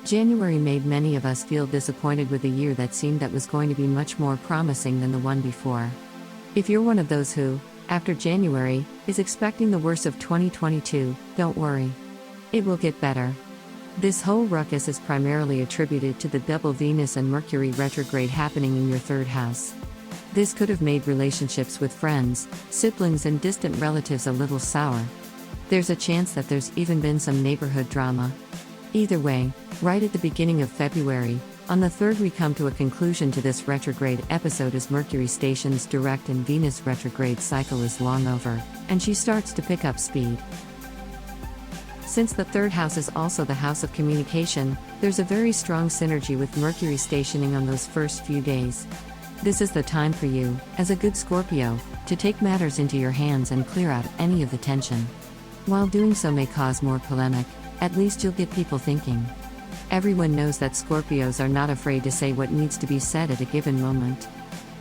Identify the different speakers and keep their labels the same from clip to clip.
Speaker 1: January made many of us feel disappointed with a year that seemed that was going to be much more promising than the one before. If you're one of those who, after January, is expecting the worst of 2022, don't worry. It will get better. This whole ruckus is primarily attributed to the double Venus and Mercury retrograde happening in your third house. This could have made relationships with friends, siblings, and distant relatives a little sour. There's a chance that there's even been some neighborhood drama. Either way, right at the beginning of February, on the 3rd we come to a conclusion to this retrograde episode as Mercury stations direct and Venus retrograde cycle is long over, and she starts to pick up speed. Since the third house is also the house of communication, there's a very strong synergy with Mercury stationing on those first few days. This is the time for you, as a good Scorpio, to take matters into your hands and clear out any of the tension. While doing so may cause more polemic, at least you'll get people thinking. Everyone knows that Scorpios are not afraid to say what needs to be said at a given moment.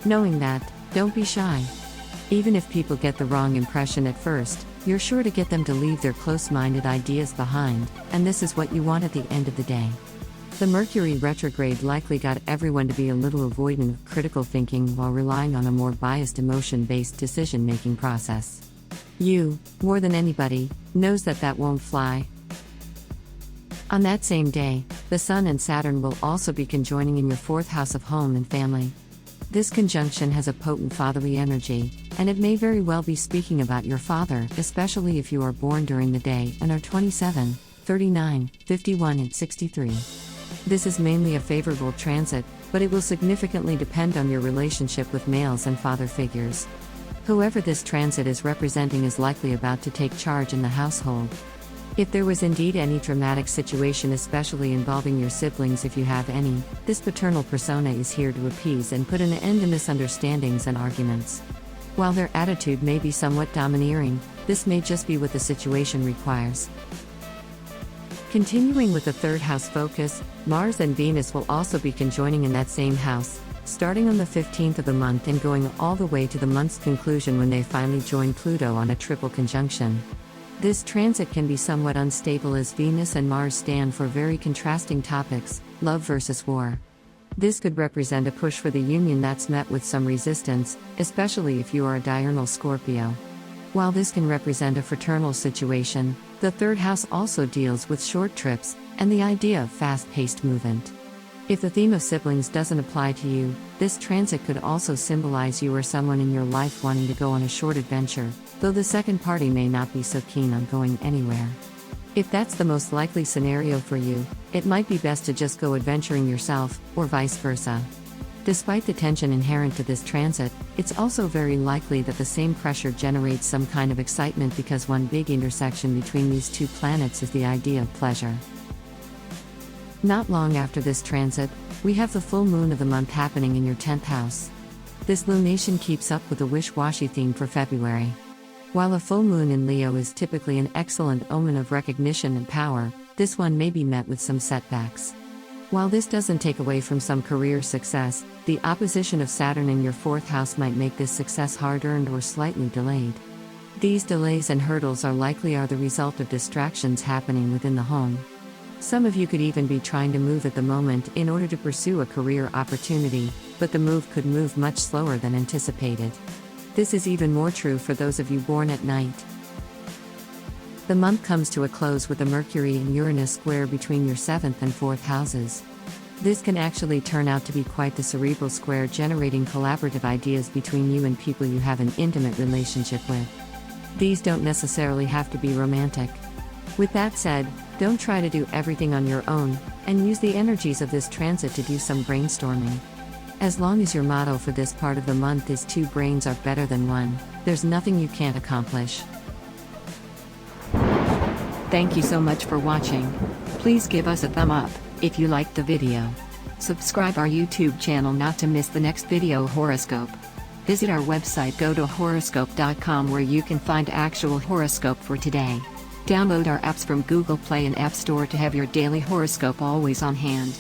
Speaker 1: Knowing that, don't be shy. Even if people get the wrong impression at first, you're sure to get them to leave their close-minded ideas behind, and this is what you want at the end of the day. The Mercury retrograde likely got everyone to be a little avoidant of critical thinking while relying on a more biased emotion-based decision-making process. You, more than anybody, knows that that won't fly. On that same day, the Sun and Saturn will also be conjoining in your 4th house of home and family. This conjunction has a potent fatherly energy, and it may very well be speaking about your father, especially if you are born during the day and are 27, 39, 51 and 63. This is mainly a favorable transit, but it will significantly depend on your relationship with males and father figures. Whoever this transit is representing is likely about to take charge in the household. If there was indeed any dramatic situation, especially involving your siblings if you have any, this paternal persona is here to appease and put an end to misunderstandings and arguments. While their attitude may be somewhat domineering, this may just be what the situation requires. Continuing with the third house focus, Mars and Venus will also be conjoining in that same house, starting on the 15th of the month and going all the way to the month's conclusion when they finally join Pluto on a triple conjunction. This transit can be somewhat unstable as Venus and Mars stand for very contrasting topics, love versus war. This could represent a push for the union that's met with some resistance, especially if you are a diurnal Scorpio. While this can represent a fraternal situation, the third house also deals with short trips and the idea of fast-paced movement. If the theme of siblings doesn't apply to you, this transit could also symbolize you or someone in your life wanting to go on a short adventure, though the second party may not be so keen on going anywhere. If that's the most likely scenario for you, it might be best to just go adventuring yourself, or vice versa. Despite the tension inherent to this transit, it's also very likely that the same pressure generates some kind of excitement because one big intersection between these two planets is the idea of pleasure. Not long after this transit, we have the full moon of the month happening in your 10th house. This lunation keeps up with the wish-washy theme for February. While a full moon in Leo is typically an excellent omen of recognition and power, this one may be met with some setbacks. While this doesn't take away from some career success, the opposition of Saturn in your 4th house might make this success hard-earned or slightly delayed. These delays and hurdles are likely the result of distractions happening within the home. Some of you could even be trying to move at the moment in order to pursue a career opportunity, but the move could move much slower than anticipated. This is even more true for those of you born at night. The month comes to a close with a Mercury and Uranus square between your 7th and 4th houses. This can actually turn out to be quite the cerebral square, generating collaborative ideas between you and people you have an intimate relationship with. These don't necessarily have to be romantic. With that said, don't try to do everything on your own, and use the energies of this transit to do some brainstorming. As long as your motto for this part of the month is 2 brains are better than 1, there's nothing you can't accomplish. Thank you so much for watching. Please give us a thumb up if you liked the video. Subscribe our YouTube channel not to miss the next video horoscope. Visit our website GoToHoroscope.com where you can find actual horoscope for today. Download our apps from Google Play and App Store to have your daily horoscope always on hand.